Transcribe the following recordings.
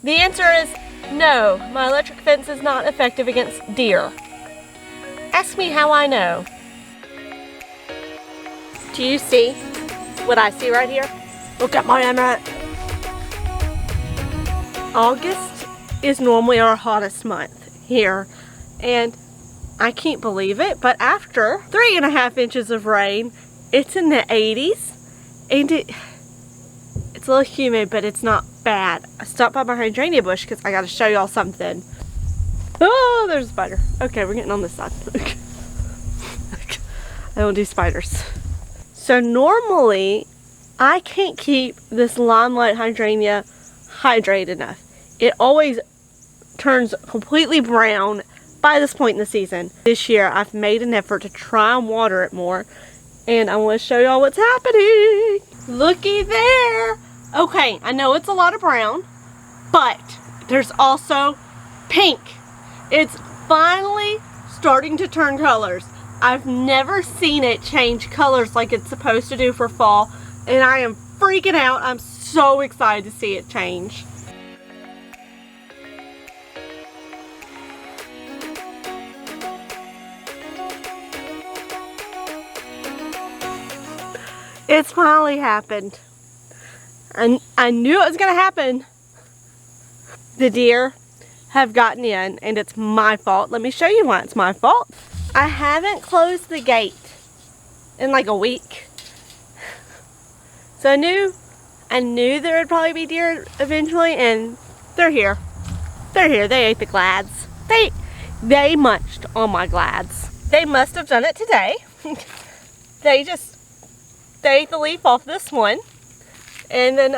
The answer is no. My electric fence is not effective against deer. Ask me how I know. Do you see what I see right here? Look at my Amaranth. August is normally our hottest month here, and I can't believe it, but after 3.5 inches of rain, it's in the 80s, and it's a little humid, but it's not bad. I stopped by my hydrangea bush because I got to show y'all something. Oh, there's a spider. Okay, we're getting on this side. I don't do spiders. So normally, I can't keep this limelight hydrangea hydrated enough. It always turns completely brown by this point in the season. This year, I've made an effort to try and water it more, and I want to show y'all what's happening. Looky there. Okay, I know it's a lot of brown, but there's also pink. It's finally starting to turn colors. I've never seen it change colors like it's supposed to do for fall, and I am freaking out. I'm so excited to see it change. It's finally happened. I knew it was going to happen. The deer have gotten in, and it's my fault. Let me show you why it's my fault. I haven't closed the gate in like a week. So I knew there would probably be deer eventually, and they're here. They're here. They ate the glads. They munched on my glads. They must have done it today. They ate the leaf off this one and then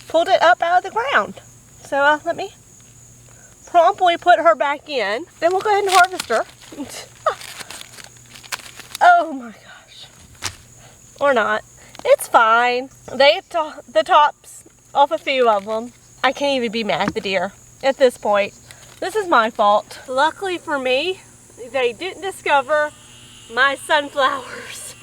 pulled it up out of the ground. So let me promptly put her back in. Then we'll go ahead and harvest her. Oh my gosh. Or not. It's fine. They ate the tops off a few of them. I can't even be mad at the deer at this point. This is my fault. Luckily for me, they didn't discover my sunflowers.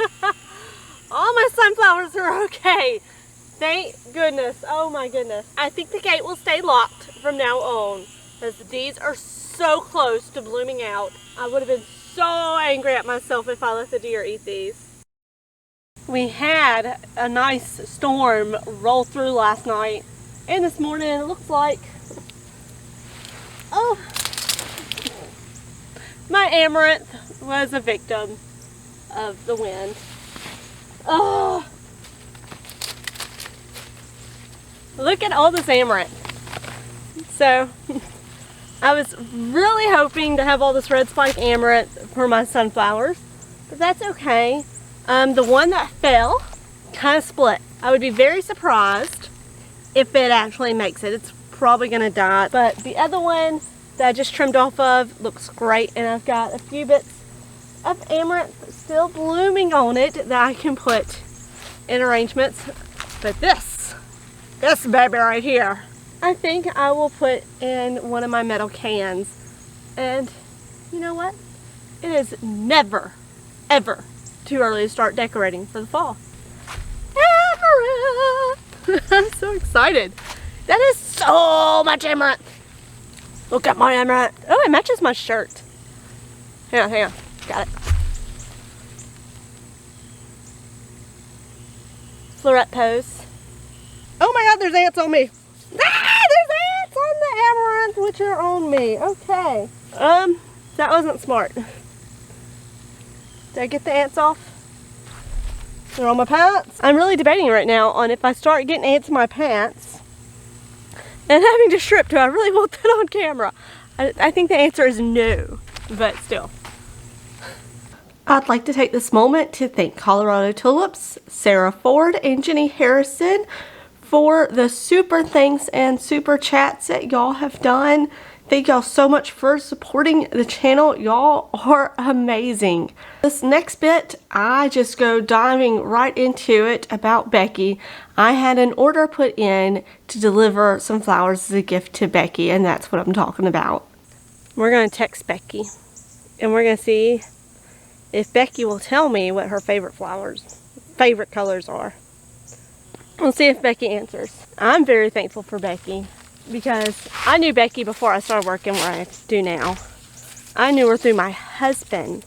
All my sunflowers are okay. Thank goodness. Oh my goodness. I think the gate will stay locked from now on, because these are so close to blooming out. I would have been so angry at myself if I let the deer eat these. We had a nice storm roll through last night, and this morning it looks like, oh, my Amaranth was a victim of the wind. Oh, look at all this Amaranth. So I was really hoping to have all this red spike Amaranth for my sunflowers, but that's okay. The one that fell kind of split. I would be very surprised if it actually makes it. It's probably gonna die, but the other one that I just trimmed off of looks great, and I've got a few bits of Amaranth still blooming on it that I can put in arrangements. But this baby right here, I think I will put in one of my metal cans. And you know what? It is never, ever too early to start decorating for the fall. Amaranth! I'm so excited. That is so much Amaranth. Look at my Amaranth. Oh, it matches my shirt. Hang on. Got it. Floret pose. Oh my God, there's ants on me. Ah, there's ants on the Amaranth, which are on me. Okay. That wasn't smart. Did I get the ants off? They're on my pants. I'm really debating right now on if I start getting ants in my pants and having to strip. Do I really want that on camera? I think the answer is no, but still. I'd like to take this moment to thank Colorado Tulips, Sarah Ford, and Jenny Harrison for the super thanks and super chats that y'all have done. Thank y'all so much for supporting the channel. Y'all are amazing. This next bit, I just go diving right into it about Becky. I had an order put in to deliver some flowers as a gift to Becky, and that's what I'm talking about. We're going to text Becky, and we're going to see if Becky will tell me what her favorite colors are. We'll see if Becky answers. I'm very thankful for Becky because I knew Becky before I started working where I do now. I knew her through my husband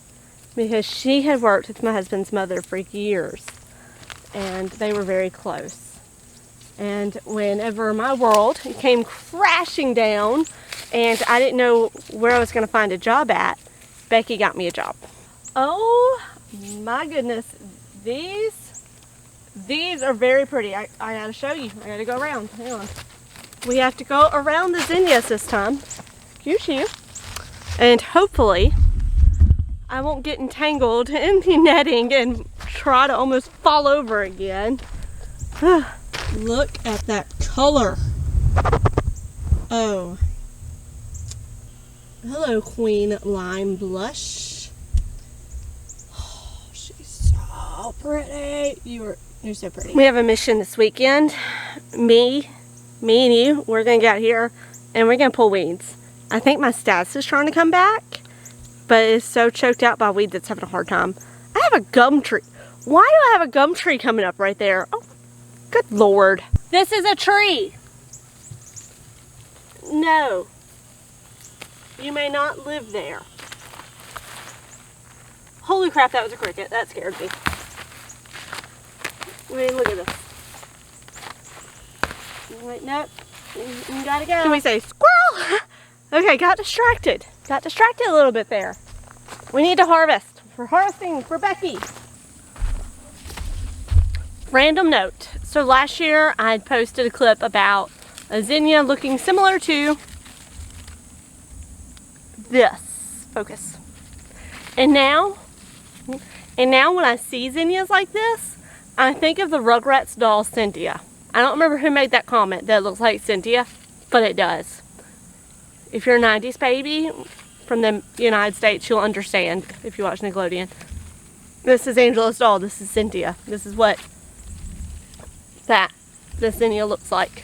because she had worked with my husband's mother for years and they were very close. And whenever my world came crashing down and I didn't know where I was going to find a job at, Becky got me a job. Oh my goodness, these are very pretty. I gotta show you. I gotta go around. Hang on. We have to go around the zinnias this time. Excuse you. And hopefully I won't get entangled in the netting and try to almost fall over again. Look at that color. Oh. Hello, Queen Lime Blush. Oh, she's so pretty. You're so pretty. We have a mission this weekend. Me and you, we're gonna get out here and we're gonna pull weeds. I think my stats is trying to come back, but it's so choked out by weeds it's having a hard time. I have a gum tree. Why do I have a gum tree coming up right there? Oh, good Lord. This is a tree. No. You may not live there. Holy crap, that was a cricket. That scared me. Wait, look at this. Wait, nope. You gotta go. Can we say squirrel? Okay, got distracted. Got distracted a little bit there. We need to harvest. We're harvesting for Becky. Random note. So last year I had posted a clip about a zinnia looking similar to this. Focus. And now when I see zinnias like this, I think of the Rugrats doll Cynthia. I don't remember who made that comment that looks like Cynthia, but it does. If you're a 90s baby from the United States, you'll understand if you watch Nickelodeon. This is Angela's doll. This is Cynthia. This is what the zinnia looks like.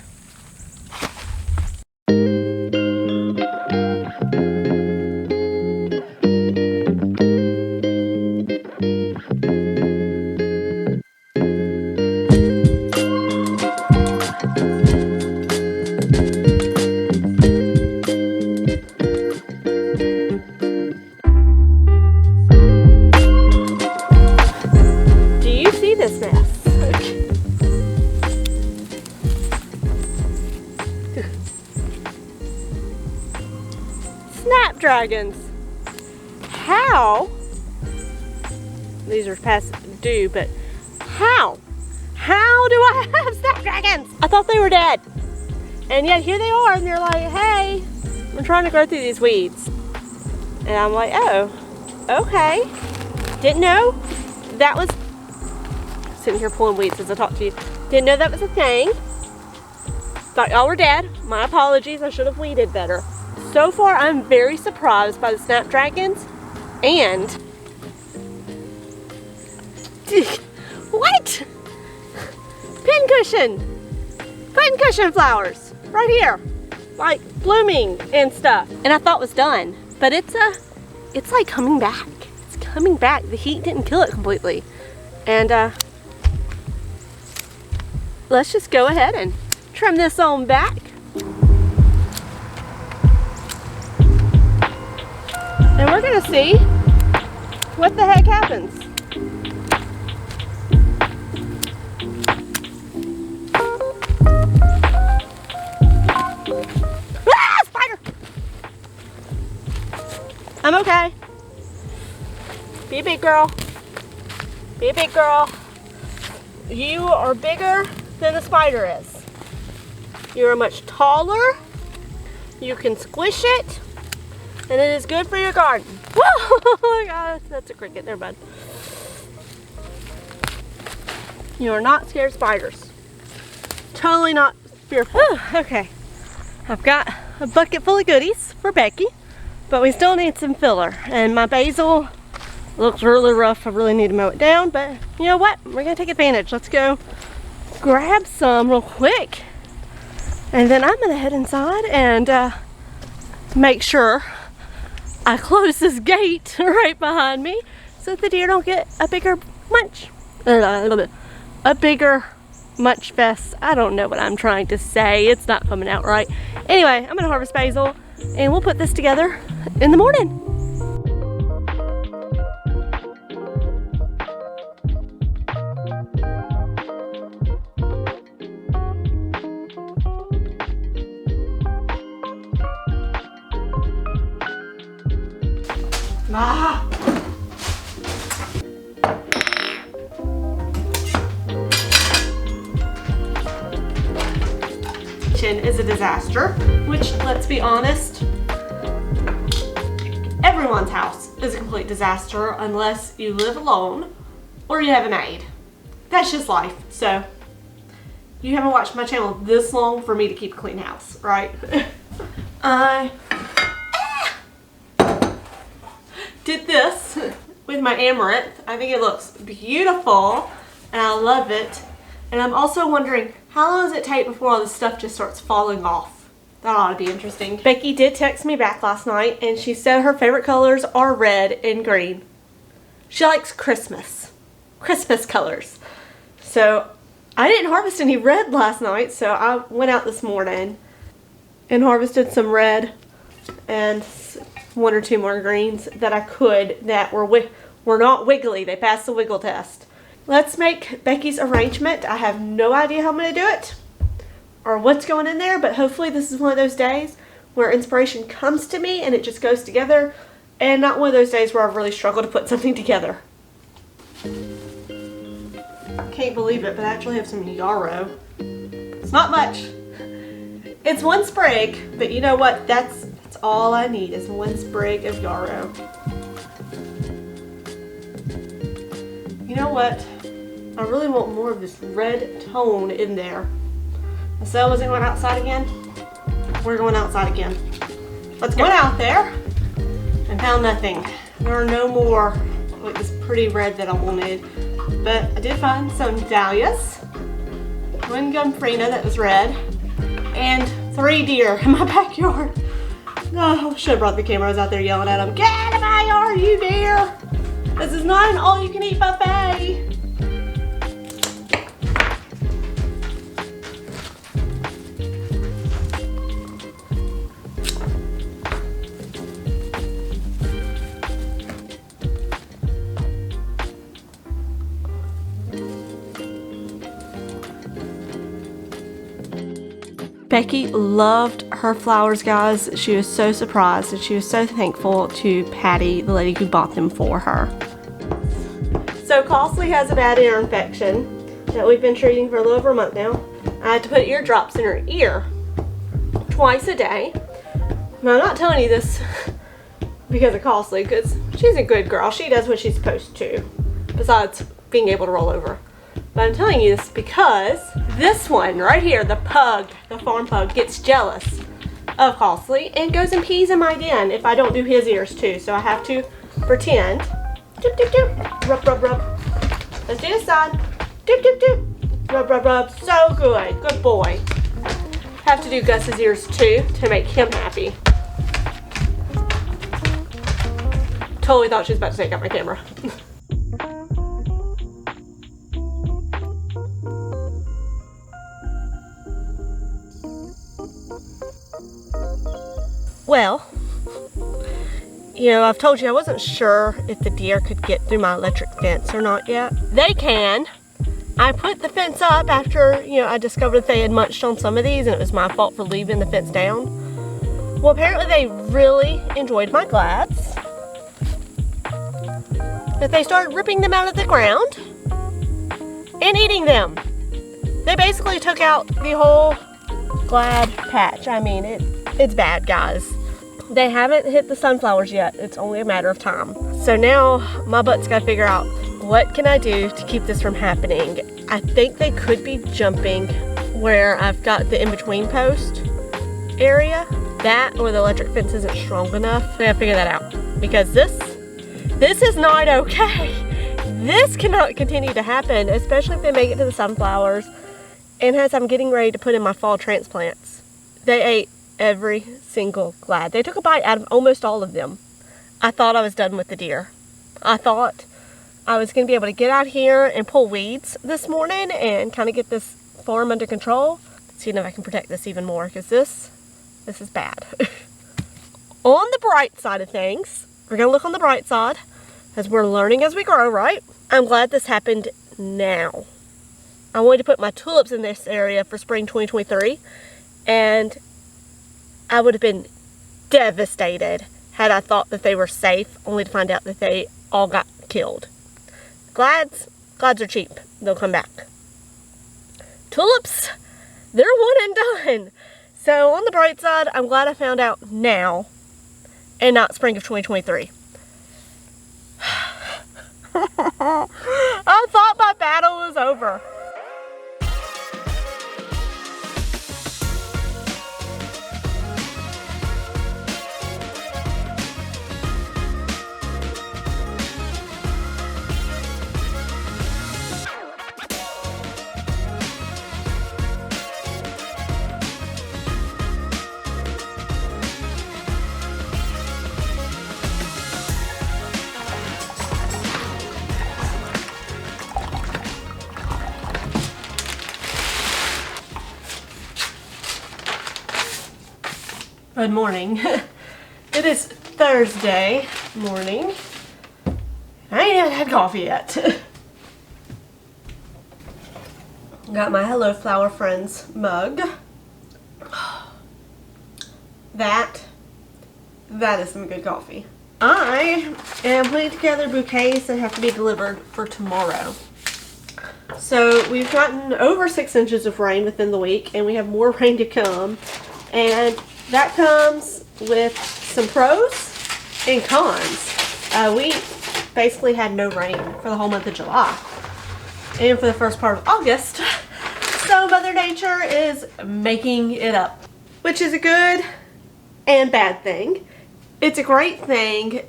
This mess. Snapdragons. How? These are past due, but how? How do I have snapdragons? I thought they were dead. And yet here they are, and they're like, hey, I'm trying to grow through these weeds. And I'm like, oh, okay. Didn't know that was sitting here pulling weeds as I talk to you. Didn't know that was a thing. Thought y'all were dead. My apologies. I should have weeded better. So far, I'm very surprised by the snapdragons. And what? Pincushion flowers right here, like blooming and stuff. And I thought it was done, but it's like coming back. It's coming back. The heat didn't kill it completely, and let's just go ahead and trim this on back. And we're gonna see what the heck happens. Ah, spider! I'm okay. Be a big girl. Be a big girl. You are bigger than the spider is. You're much taller. You can squish it, and it is good for your garden. Oh my God, that's a cricket. Never mind. You are not scared of spiders. Totally not fearful. Okay, I've got a bucket full of goodies for Becky, but we still need some filler. And my basil looks really rough. I really need to mow it down, but you know what? We're gonna take advantage. Let's go grab some real quick, and then I'm gonna head inside and make sure I close this gate right behind me so that the deer don't get a bigger munch, a bigger much fest. I don't know what I'm trying to say. It's not coming out right. Anyway, I'm gonna harvest basil and we'll put this together in the morning. Ah. Kitchen is a disaster, which, let's be honest, everyone's house is a complete disaster unless you live alone or you have a maid. That's just life. So you haven't watched my channel this long for me to keep a clean house, right? I did this with my Amaranth. I think it looks beautiful and I love it. And I'm also wondering, how long does it take before all this stuff just starts falling off? That ought to be interesting. Becky did text me back last night and she said her favorite colors are red and green. She likes Christmas colors. So I didn't harvest any red last night, so I went out this morning and harvested some red and 1 or 2 more greens that I could that were not wiggly. They passed the wiggle test. Let's make Becky's arrangement. I have no idea how I'm going to do it or what's going in there, but hopefully this is one of those days where inspiration comes to me and it just goes together, and not one of those days where I've really struggled to put something together. I can't believe it, but I actually have some yarrow. It's not much. It's 1 sprig, but you know what? That's all I need is 1 sprig of yarrow. You know what? I really want more of this red tone in there. I said I wasn't going outside again. We're going outside again. Let's go out there and found nothing. There are no more like this pretty red that I wanted. But I did find some dahlias, 1 gumfrina that was red, and 3 deer in my backyard. Oh, should have brought the camera. I was out there yelling at them, "Get out of my yard, you deer! This is not an all-you-can-eat buffet." Becky loved her flowers, guys. She was so surprised and she was so thankful to Patty, the lady who bought them for her. So Costly has a bad ear infection that we've been treating for a little over a month now. I had to put eardrops in her ear twice a day. Now, I'm not telling you this because of Costly, because she's a good girl. She does what she's supposed to, besides being able to roll over. But I'm telling you this because this one right here, the pug, the farm pug, gets jealous of Costly and goes and pees in my den if I don't do his ears too. So I have to pretend. Doop, doop, doop. Rub, rub, rub. Let's do this side. Doop, doop, doop. Rub, rub, rub. So good. Good boy. Have to do Gus's ears too to make him happy. Totally thought she was about to take out my camera. Well, you know, I've told you I wasn't sure if the deer could get through my electric fence or not yet. They can. I put the fence up after, you know, I discovered that they had munched on some of these and it was my fault for leaving the fence down. Well, apparently they really enjoyed my glads. That they started ripping them out of the ground and eating them. They basically took out the whole glad patch. I mean, it's bad, guys. They haven't hit the sunflowers yet. It's only a matter of time. So now my butt's got to figure out what can I do to keep this from happening. I think they could be jumping where I've got the in-between post area. That or the electric fence isn't strong enough. I gotta figure that out because this is not okay. This cannot continue to happen, especially if they make it to the sunflowers. And as I'm getting ready to put in my fall transplants, they ate every single glad. They took a bite out of almost all of them. I thought I was done with the deer. I thought I was going to be able to get out here and pull weeds this morning and kind of get this form under control. Let's see if I can protect this even more, because this is bad. On the bright side of things, we're going to look on the bright side, as we're learning as we grow, right? I'm glad this happened now. I wanted to put my tulips in this area for spring 2023, and I would have been devastated had I thought that they were safe, only to find out that they all got killed. Glads are cheap. They'll come back. Tulips, they're one and done. So on the bright side, I'm glad I found out now and not spring of 2023. I thought my battle was over. Good morning. It is Thursday morning. I ain't even had coffee yet. Got my Hello Flower Friends mug. That is some good coffee. I am putting together bouquets that have to be delivered for tomorrow. So we've gotten over 6 inches of rain within the week, and we have more rain to come. And that comes with some pros and cons. We basically had no rain for the whole month of July and for the first part of August. So Mother Nature is making it up, which is a good and bad thing. It's a great thing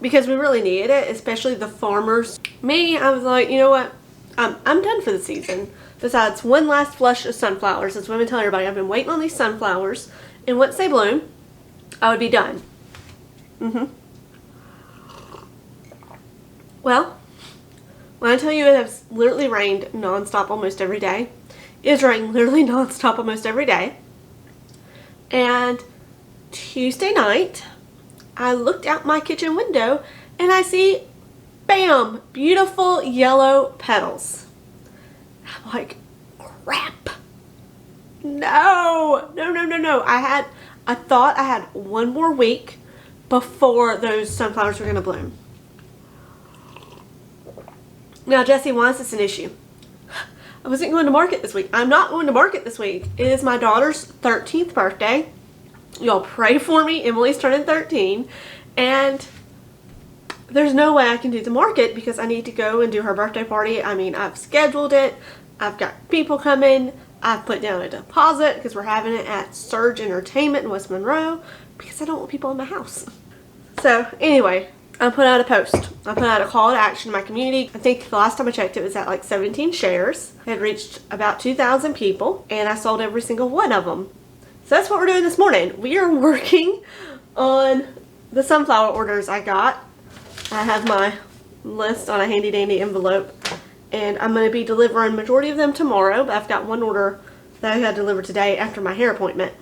because we really needed it, especially the farmers. Me, I was like, you know what? I'm done for the season. Besides one last flush of sunflowers, as women tell everybody, I've been waiting on these sunflowers. And once they bloom, I would be done. Well, when I tell you it has literally rained non-stop almost every day, it's rained literally non-stop almost every day. And Tuesday night, I looked out my kitchen window and I see, bam, beautiful yellow petals. I'm like, crap. No. I thought I had one more week before those sunflowers were going to bloom. Now, Jesse, why is this an issue? I wasn't going to market this week. I'm not going to market this week. It is my daughter's 13th birthday. Y'all pray for me. Emily's turning 13. And there's no way I can do the market because I need to go and do her birthday party. I mean, I've scheduled it. I've got people coming. I've put down a deposit because we're having it at Surge Entertainment in West Monroe because I don't want people in my house. So anyway, I put out a post. I put out a call to action in my community. I think the last time I checked it was at like 17 shares. It had reached about 2,000 people and I sold every single one of them. So that's what we're doing this morning. We are working on the sunflower orders I got. I have my list on a handy dandy envelope. And I'm going to be delivering majority of them tomorrow, but I've got one order that I got delivered today after my hair appointment.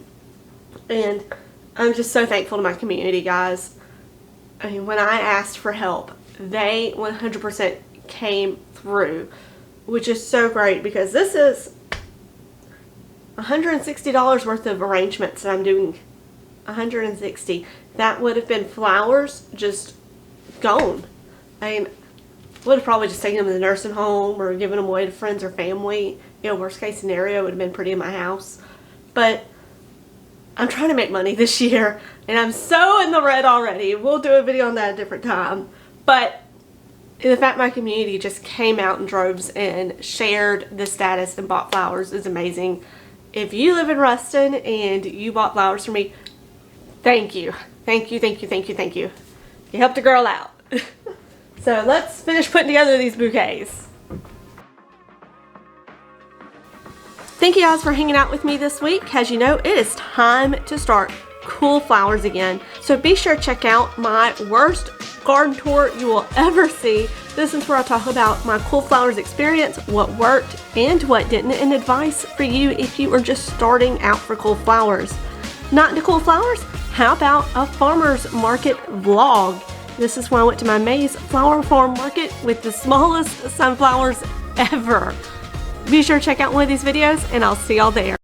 And I'm just so thankful to my community, guys. I mean, when I asked for help, they 100% came through, which is so great because this is $160 worth of arrangements that I'm doing. $160. That would have been flowers just gone. I mean, would have probably just taken them to the nursing home or given them away to friends or family. You know, worst case scenario would have been pretty in my house. But I'm trying to make money this year and I'm so in the red already. We'll do a video on that at a different time. But the fact my community just came out in droves and shared the status and bought flowers is amazing. If you live in Ruston and you bought flowers for me, thank you. Thank you, thank you, thank you, thank you. You helped a girl out. So let's finish putting together these bouquets. Thank you guys for hanging out with me this week. As you know, it is time to start cool flowers again. So be sure to check out my worst garden tour you will ever see. This is where I talk about my cool flowers experience, what worked and what didn't, and advice for you if you are just starting out for cool flowers. Not into cool flowers? How about a farmer's market vlog? This is when I went to my Maze Flower Farm Market with the smallest sunflowers ever. Be sure to check out one of these videos and I'll see y'all there.